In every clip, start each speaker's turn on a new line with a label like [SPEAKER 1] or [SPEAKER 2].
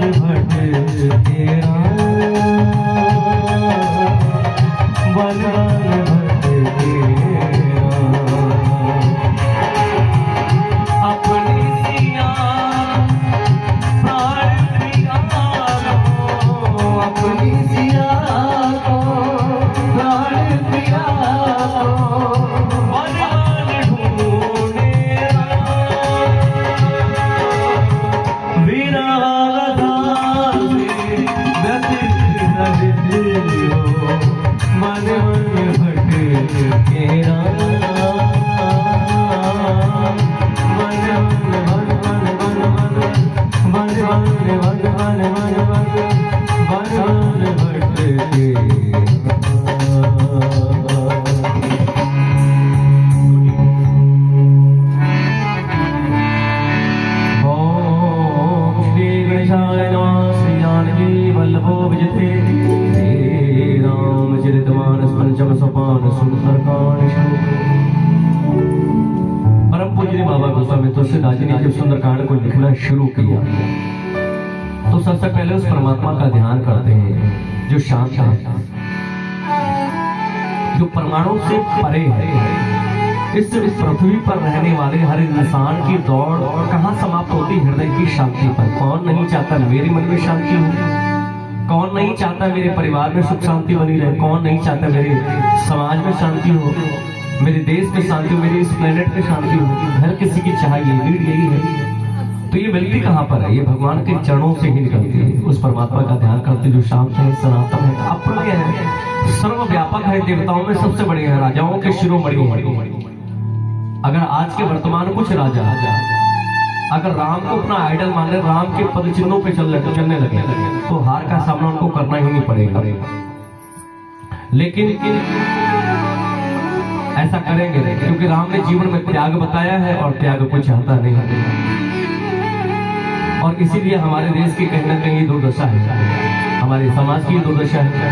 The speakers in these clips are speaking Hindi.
[SPEAKER 1] भट तेरा बलवान भट तेरा अपनी सिया प्राण प्रिया को अपनी सिया को प्राण प्रिया को बलवान ढूंढेरा परम पूज्य बाबा गोस्वामी तुलसीदास जी ने जब सुंदरकांड को लिखना शुरू किया तो सबसे पहले उस परमात्मा का ध्यान करते हैं जो शांत है, जो परमाणु से परे है। इस पृथ्वी पर रहने वाले हर इंसान की दौड़ कहाँ समाप्त होती? हृदय की शांति पर। कौन नहीं चाहता मेरे मन में शांति हो? कौन नहीं चाहता मेरे परिवार में सुख शांति बनी रहे? कौन नहीं चाहता मेरे समाज में शांति हो, मेरे देश में शांति हो, मेरे इस प्लेनेट पे शांति हो? हर किसी की चाहिए, नीड यही है। तो ये मिलती कहाँ पर है? ये भगवान के चरणों से ही निकलती है। उस परमात्मा का ध्यान करते जो शांत है, सनातन है, अप्रिय है, सर्वव्यापक है, देवताओं में सबसे बड़े हैं, राजाओं के शिरोमणि है। अगर आज के वर्तमान कुछ राजा अगर राम को अपना आइडल माने, राम के पद चिन्हों पे चलने लगे तो हार का सामना उनको करना ही नहीं पड़ेगा। लेकिन ऐसा करेंगे क्योंकि राम ने जीवन में त्याग बताया है और त्याग को चाहता नहीं है। और इसीलिए हमारे देश की कहीं ना कहीं दुर्दशा है, हमारे समाज की दुर्दशा है,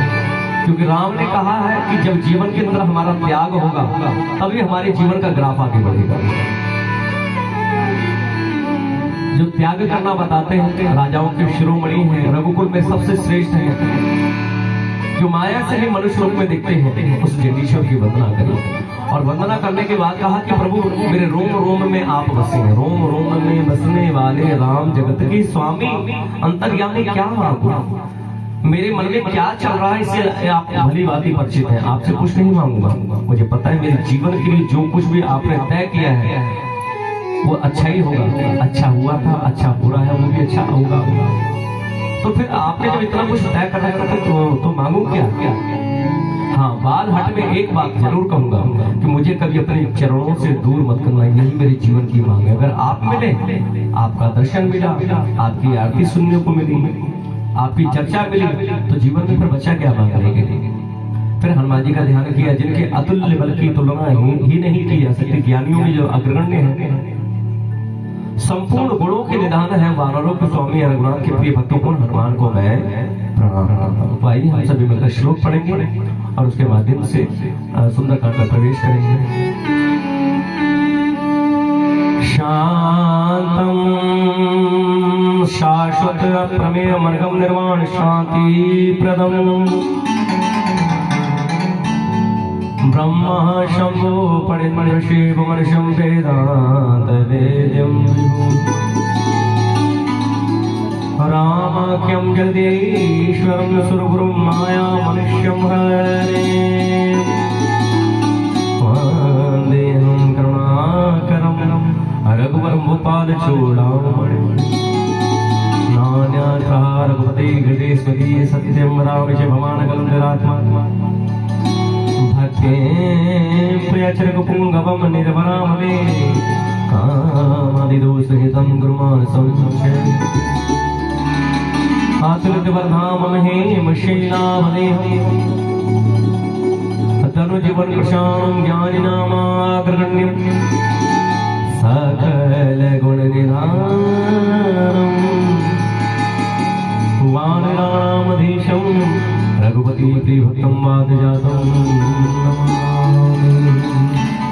[SPEAKER 1] क्योंकि राम ने कहा है कि जब जीवन के अंदर हमारा त्याग होगा तभी हमारे जीवन का ग्राफ आगे बढ़ेगा। जो त्याग करना बताते हैं राजाओं के शिरोमणि हैं, रघुकुल में सबसे श्रेष्ठ हैं, जो माया से ही मनुष्य लोक में दिखते हैं, उस जगदीश्वर की वंदना करें। और वंदना करने के बाद कहा कि प्रभु मेरे रोम रोम में आप बसे हैं, रोम रोम में बसने वाले राम जगत के स्वामी अंतर्यामी क्या मांगू? मेरे मन में क्या चल रहा है इससे आप भली भांति परिचित हैं। आपसे कुछ नहीं मांगूंगा, मुझे पता है मेरे जीवन के लिए जो कुछ भी आपने तय किया है वो अच्छा ही होगा। अच्छा हुआ था, अच्छा हो रहा है, वो भी अच्छा होगा। तो फिर आपने जब इतना कुछ तय कर रखा था तो मांगू क्या? हाँ, बाल हट में एक बात जरूर कहूंगा कि मुझे कभी अपने चरणों से दूर मत करना, यही मेरे जीवन की मांग है। अगर आप मिले, आपका दर्शन मिला, आपकी आरती सुनने को मिली, आपकी चर्चा मिली, तो जीवन में फिर बच्चा क्या मांग रहेगी? फिर हनुमान जी का ध्यान किया जिनके अतुल्य बल की तुलना ही नहीं की जा सकती। ज्ञानियों में जो अग्रगण्य है, संपूर्ण गुणों के निधान है, वानरों के स्वामी, रघुनाथ के प्रिय भक्तों को हनुमान को मैं प्रणाम करता हूं। तो आइए हम सभी मिलकर श्लोक पढ़ेंगे और उसके माध्यम से सुंदरकांड में प्रवेश करेंगे। शांतम शाश्वत प्रमेय मर्गम निर्वाण शांति प्रदम ब्रह्मा शंभो पण्डित शिव मनुष्यं वेदांत वेद्यं रामाख्यं जगदीश्वरं सुरगुरुं माया मनुष्यं हरे वन्देहं करुणाकरं रघुवरं भूपाल चूडामणिं नान्यथा रघुपते हृदये स्मृति सत्यं राम च भवान् कलन्दरात्मा प्रियचरकुपुंगवम निर्वरामवे कामादिदोषहितं गुरुमान् संशय आतुलितवर्धामहे शैलावदेहं तनुजीवन कृशां ज्ञानिनामाग्रगण्यं सकल गुणनिधानं वानरामधीशं रघुपति प्रियभक्तं वादजातं।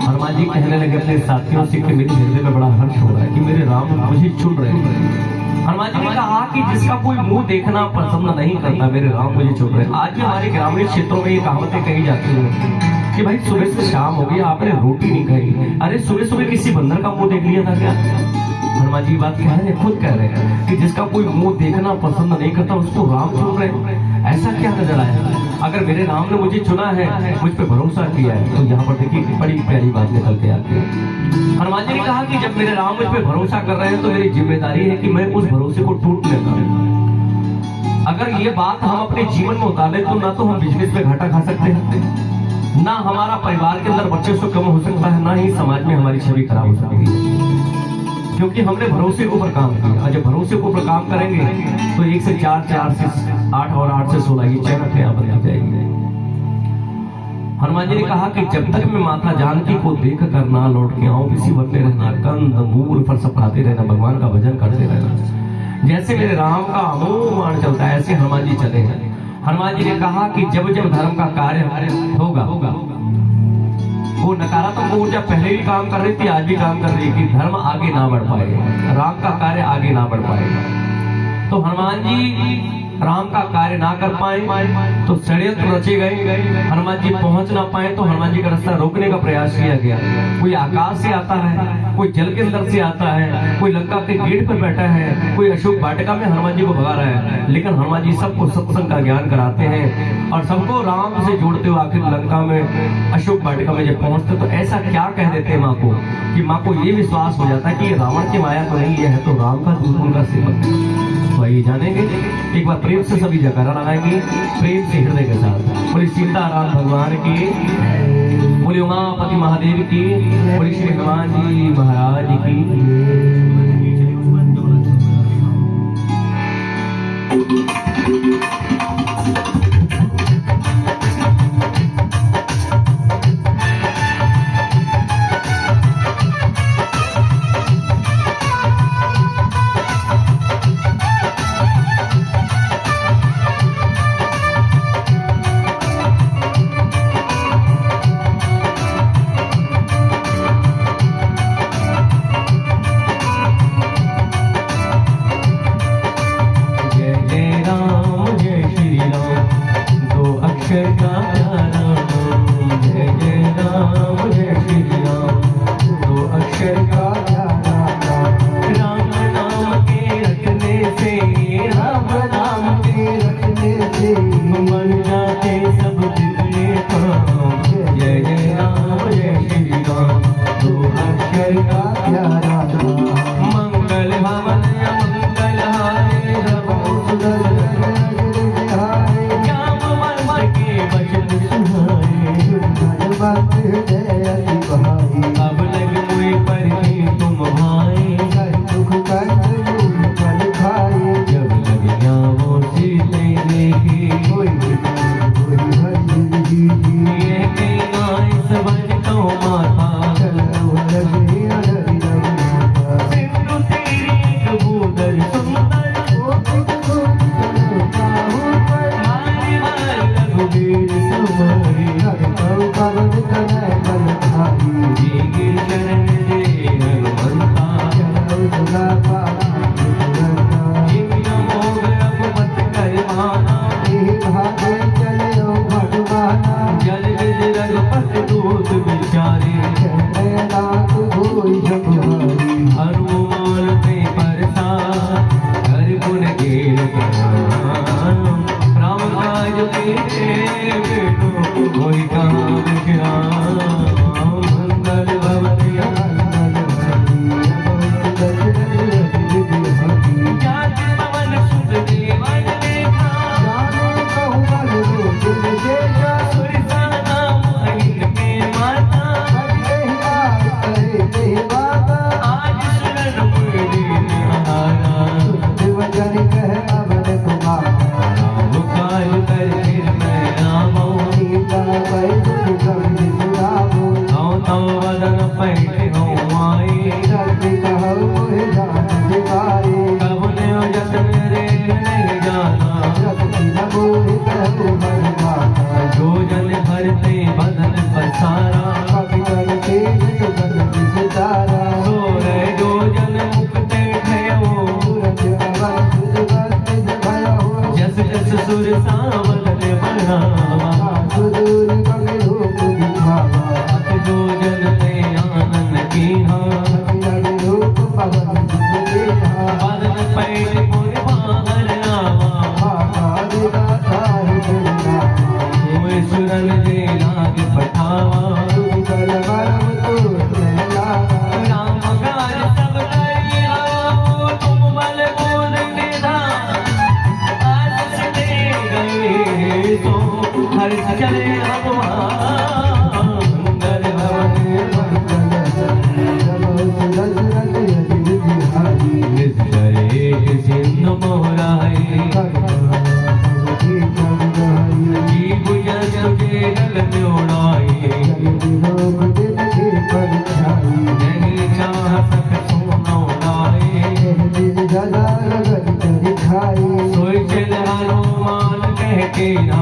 [SPEAKER 1] हनुमान जी कहने लगे अपने साथियों से कि मेरे हृदय में बड़ा हर्ष हो रहा है कि मेरे राम मुझे चुन रहे हैं। हनुमान जी ने कहा कि जिसका कोई मुंह देखना पसंद नहीं करता मेरे राम मुझे छोड़ रहे। आज भी हमारे ग्रामीण क्षेत्रों में ये कहावतें कही जाती हैं कि भाई सुबह से शाम हो गई आपने रोटी नहीं खाई। अरे सुबह सुबह किसी बंदर का मुंह देख लिया था क्या? हनुमान जी बात कह रहे हैं, खुद कह रहे हैं कि जिसका कोई मुंह देखना पसंद नहीं करता उसको राम छोड़ रहे हैं। ऐसा क्या नजर आया? अगर मेरे राम ने मुझे चुना है, मुझ पे भरोसा किया है, तो यहाँ पर देखिए बड़ी प्यारी बात निकल के आती है। हनुमान जी ने कहा कि जब मेरे राम मुझ पे भरोसा कर रहे हैं तो मेरी जिम्मेदारी है कि मैं उस भरोसे को टूटने न दूं। अगर ये बात हम अपने जीवन में उतारे तो ना तो हम बिजनेस में घाटा खा सकते हैं, ना हमारा परिवार के अंदर बच्चे से कम हो सकता है, ना ही समाज में हमारी छवि खराब हो सकती है, क्योंकि हमने भरोसे के ऊपर काम किया। और जब भरोसे के ऊपर काम करेंगे तो 1 से 4, 4 से 8 और 8 से 16 की चैन अपने आप बन जाएगी। हनुमान जी ने कहा कि जब तक मैं माता जानकी को देख कर ना लौट के आऊं, इसी वन में रहना, कंद मूल पर सब खाते रहना, भगवान का भजन करते रहना। जैसे मेरे राम का अमोह चलता है ऐसे हनुमान जी चले हैं। हनुमान जी ने कहा कि जब जब धर्म का कार्य होगा, वो नकारात्मक ऊर्जा पहले भी काम कर रही थी, आज भी काम कर रही है कि धर्म आगे ना बढ़ पाएगा, राम का कार्य आगे ना बढ़ पाएगा। तो हनुमान जी राम का कार्य ना कर पाए तो षड्यंत्र रचे गए, हनुमान जी पहुंच ना पाए तो हनुमान जी का रास्ता रोकने का प्रयास किया गया। कोई आकाश से आता है, कोई जल के अंदर से आता है, कोई लंका के गेट पर बैठा है, कोई अशोक वाटिका में हनुमान जी को भगा रहा है, लेकिन हनुमान जी सबको सत्संग का ज्ञान कराते हैं और सबको राम से जोड़ते हुए आखिर लंका में अशोक वाटिका में जब पहुंचते तो ऐसा क्या कह देते हैं माँ को कि माँ को ये विश्वास हो जाता है कि ये रावण की माया तो नहीं, ये है तो राम का दूत, उनका सेवक। तो आइए जानेंगे, एक बार प्रेम से सभी जयकारा लगाएंगे, प्रेम से हृदय के साथ। बोले सीताराम भगवान की, बोले उमापति महादेव की, बोले श्री हनुमान जी महाराज की। मंगल भवन मंगल हारे, श्याम वर्मा के बचन असुर सावधन बढ़ावा,
[SPEAKER 2] सुदूर कवि रूप दिखावा,
[SPEAKER 1] जो जन ते आनंद कीन्हा,
[SPEAKER 2] लगे रूप पवन देहा,
[SPEAKER 1] बदन पैठ पुर बाहर आवा,
[SPEAKER 2] आकार दाता हृदय
[SPEAKER 1] हुए सुरन जे लाग पठावा,
[SPEAKER 2] सुंदर वरम तो नैला,
[SPEAKER 1] राम गाज सब करी आओ, तुम बल बोल निधान, आशीष दे गए तो हर चले हनुमान, मंगल भवन निश्चय सिंधु मोहराए, जीव जन तुझे गल में उड़ाए, नहीं चाह सक सोना उड़ाए, सोई चल हनुमान कह के ना,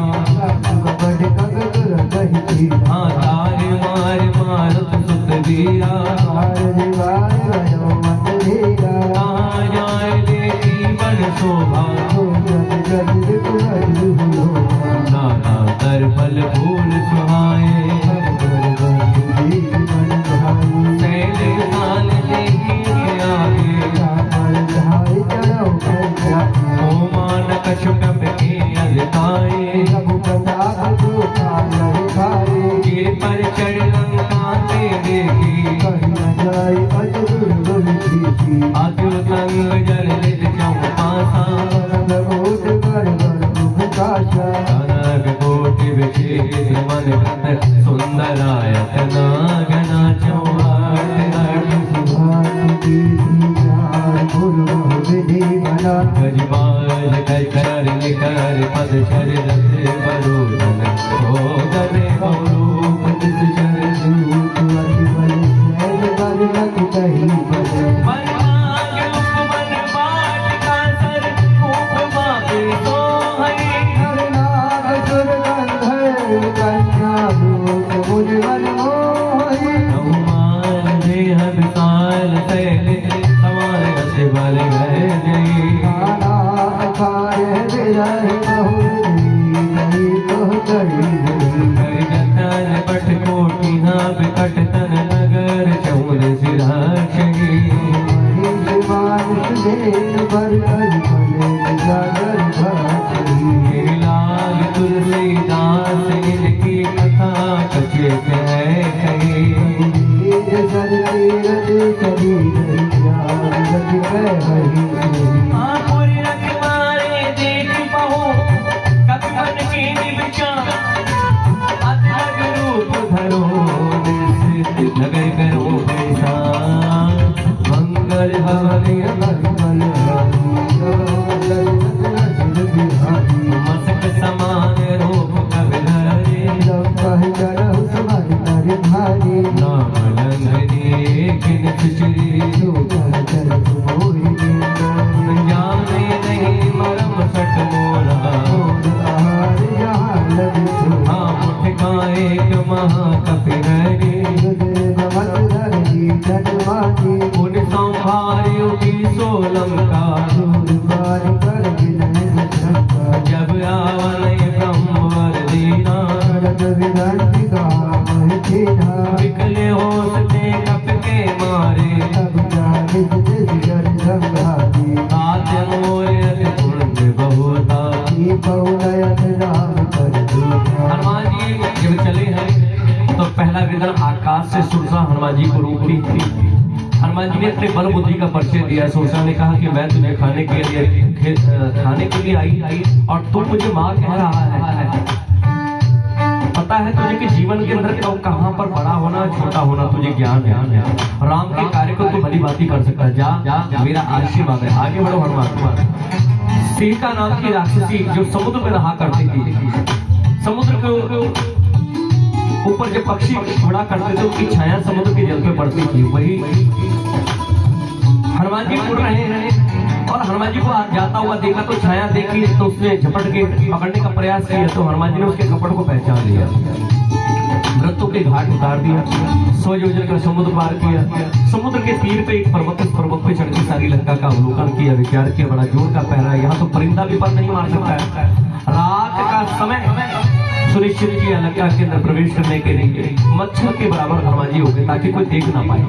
[SPEAKER 1] हाँ तार मार मारुत सुत वीरा, कहाँ जाए देवी बन शोभा, नाना कर फल फूल सुहाए, सैले साल लेके आगे, ओमान कछुटप के अजताए, गिर पर चढ़ लंका ते देखी, आजो संग जल लित जाऊं पासा, कनक कोटि विशेष मन कत सुंदरायत नागना चौहाट, गजबाज कर निकर पद चर रथ बरोधन, हो गले रूप दिस चर रूप, पट कोटि विकट तन नगर चौर सिराक्षी, लाल तुलसीदास इनकी कथा कचे कही, आपुरी रख मारे देख बहो, कभी मन की निविचा, अधग रूप धरो नगर करो ऐसा, मंगल भवन मसक समान रूप कवि धरे, नाम लंघने किन खिचड़ी, जाने नहीं मरम सट मोरा, हाँ मुठका एक महाकपि हरि, उन संभार्यो की सोलंका, जब आवन ब्रह्मवर दीना, विकले होश से कप के मारे, आद्य मोर पुण्य बहुता, हनुमान जी जब चले हैं तो पहला विधान आकाश से सुरसा हनुमान जी को रोक ली थी। हनुमान जी ने अपने बल बुद्धि का परिचय दिया। सुरसा ने कहा कि मैं तुझे खाने के लिए आई और तू मुझे माँ कह रहा है। पता है तुझे कि जीवन के अंदर कहाँ पर बड़ा होना छोटा होना तुझे ज्ञान है। राम के कार्य को तू भली बात कर सकता है। जा मेरा आशीर्वाद है, आगे बढ़ो हनुमान। सीता नाम की राक्षसी जो समुद्र में रहा करती थी, समुद्र के ऊपर जब पक्षी उड़ा करते थे उसकी छाया समुद्र के जल पे पड़ती थी। वही हनुमान जी उड़ रहे हैं और हनुमान जी को जाता हुआ देखा तो छाया देखी तो उसने झपट के पकड़ने का प्रयास किया तो हनुमान जी ने उसके कपड़ को पहचान लिया, मृत्यु के घाट उतार दिया, 100 योजन का समुद्र पार किया। समुद्र के तीर पे एक पर्वत पे चढ़ के सारी लंका का अवलोकन किया, विचार किया, बड़ा जोर का पहरा है, यहाँ तो परिंदा भी पर नहीं मार सकता है। का समय सुनिश्चित किया लंका के अंदर प्रवेश करने के लिए मच्छर के बराबर हनुमान जी हो गए ताकि कोई देख ना पाए।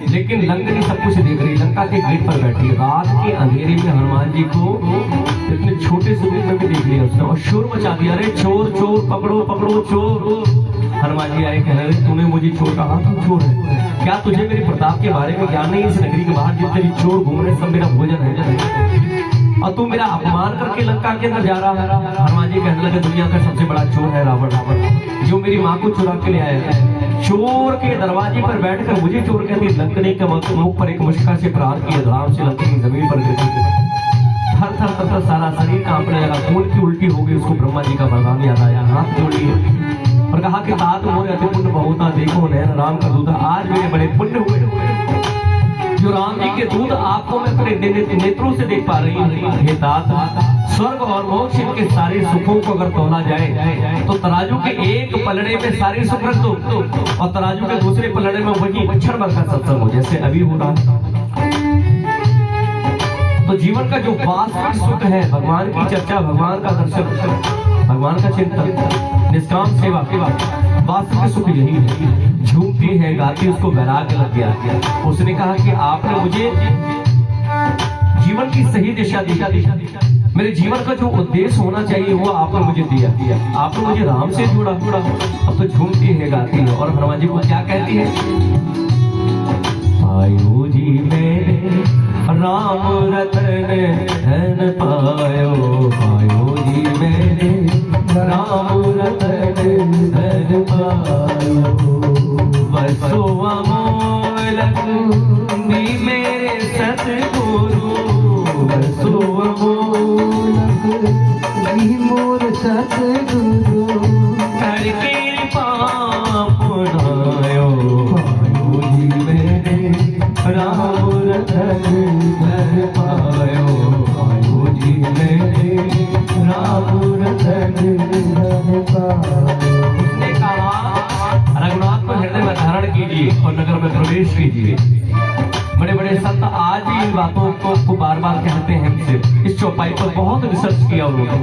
[SPEAKER 1] लेकिन लंका सब कुछ देख रही, लंका के गेट पर बैठी, रात के अंधेरे में हनुमान जी को इतने छोटे से रूप में भी देख लिया उसने और शोर मचा दिया, अरे चोर चोर पकड़ो पकड़ो चोर। हनुमान जी आए कहने लगे तूने मुझे चोर कहा, तू चोर है क्या? तुझे मेरे प्रताप के बारे में ज्ञान नहीं? इस नगरी के बाहर जितने भी चोर घूम रहे सब मेरा भोजन है और तू मेरा अपमान करके लंका के अंदर जा रहा है। हनुमान जी कहने लगे दुनिया का सबसे बड़ा चोर है रावण, रावण जो मेरी माँ को चुरा के ले आया है। चोर के दरवाजे पर बैठकर मुझे चोर कहती, लंकनी के मुख पर एक मुश्का से प्रहार किया, धड़ाम से लंकनी जमीन पर गिर गई। थर थर थर थर सारा शरीर कांपने लगा, खून की उल्टी हो गई। उसको ब्रह्मा जी का वरदान याद आया, हाथ जोड़ लिए और कहा कि तात मोर अति पुण्य बहुता, देखो नैन राम का दूत, आज मेरे बड़े पुण्य हुए जो राम जी के दूत आपको मैं अपने नेत्रों से देख पा रही हूँ। हे तात, स्वर्ग और मोक्ष के सारे सुखों को अगर तोला जाए तो तराजू के एक पलड़े में सारे सुख रख दो और तराजू के दूसरे पलड़े में वही मच्छर भर का सत्संग हो जैसे अभी हो रहा। तो जीवन का जो वास्तविक सुख है, भगवान की चर्चा, भगवान का दर्शन, भगवान का चिंतन, निष्काम सेवा, वास्तविक सुख यही है। झूमती है गाती, उसको वैराग्य लग गया। उसने कहा कि आपने मुझे जीवन की सही दिशा दी, मेरे जीवन का जो उद्देश्य होना चाहिए वो आपने मुझे दिया, आपने मुझे राम से जोड़ा। अब तो झूमती है गाती है और हनुमान जी को क्या कहती है, आयो जी मैंने राम रतन धन पायो, आयो जी मैंने राम रतन धन पायो। बसो अमोल भी मेरे सतगुरु, बसो अमोल
[SPEAKER 2] भी मोर सतगुरु,
[SPEAKER 1] करके पाप नायो, आयो जी मैंने राम रतन धन पायो, आयो जी मैंने राम रतन धन पायो। उसने कहा रघुनाथ को हृदय में धारण कीजिए और नगर में प्रवेश कीजिए। बड़े बड़े संत आज ही इन बातों को बार बार कहते हैं। हमसे इस चौपाई पर बहुत रिसर्च किया उन्होंने।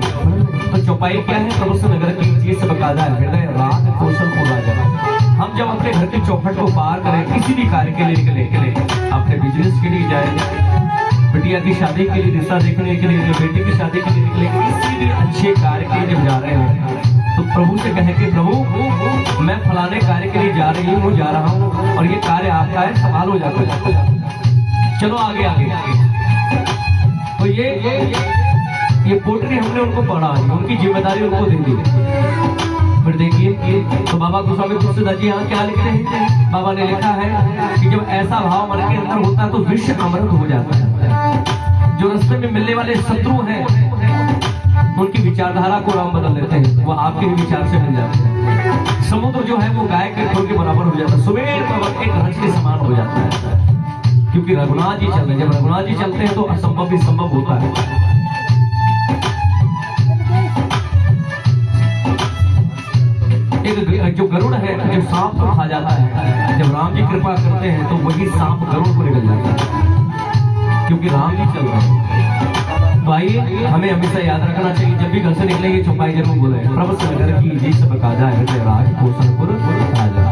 [SPEAKER 1] तो चौपाई क्या है? प्रभु से नगर कीजिए सब काजा हृदय राग कौशल को राजा। हम जब अपने घर के चौखट को पार करें, किसी भी कार्य के लिए निकले, अपने बिजनेस के लिए जाए, बिटिया की शादी के लिए दिशा देखने के लिए, बेटी की शादी के लिए निकले, किसी भी अच्छे कार्य के लिए जब जा रहे हैं तो प्रभु से कहें कि प्रभु मैं फलाने कार्य के लिए जा रही हूँ, जा रहा हूँ और ये कार्य आपका है, सवाल हो जाता है, चलो आगे आगे। तो ये पोटरी हमने उनको पढ़ा, उनकी जिम्मेदारी उनको दे दी। फिर देखिए तो बाबा गोस्वामी तुलसीदास जी यहाँ क्या लिखते हैं? बाबा ने लिखा है कि जब ऐसा भाव मन के अंदर होता है तो विश्व अमृत हो जाता है। जो रास्ते में मिलने वाले शत्रु हैं उनकी विचारधारा को राम बदल देते हैं, वो आपके ही विचार से मिल जाते हैं। समुद्र जो है वो गाय के खोल के बराबर हो जाता है, सुबेर पवन एक रज के समान हो जाता है, क्योंकि रघुनाथ जी चल रहे हैं। जब रघुनाथ जी चलते हैं तो असंभव भी संभव होता है। एक जो गरुड़ है जो सांप को खा जाता है, जब राम जी कृपा करते हैं तो वही सांप गरुड़ को निकल जाता है, क्योंकि राम जी चल रहे हैं। तो आइए हमें हमेशा याद रखना चाहिए, जब भी घर से निकलेंगे चौपाई जरूर बोले, प्रभु से नगर की जी सब काजा हृदय राज कौशलपुर राजा।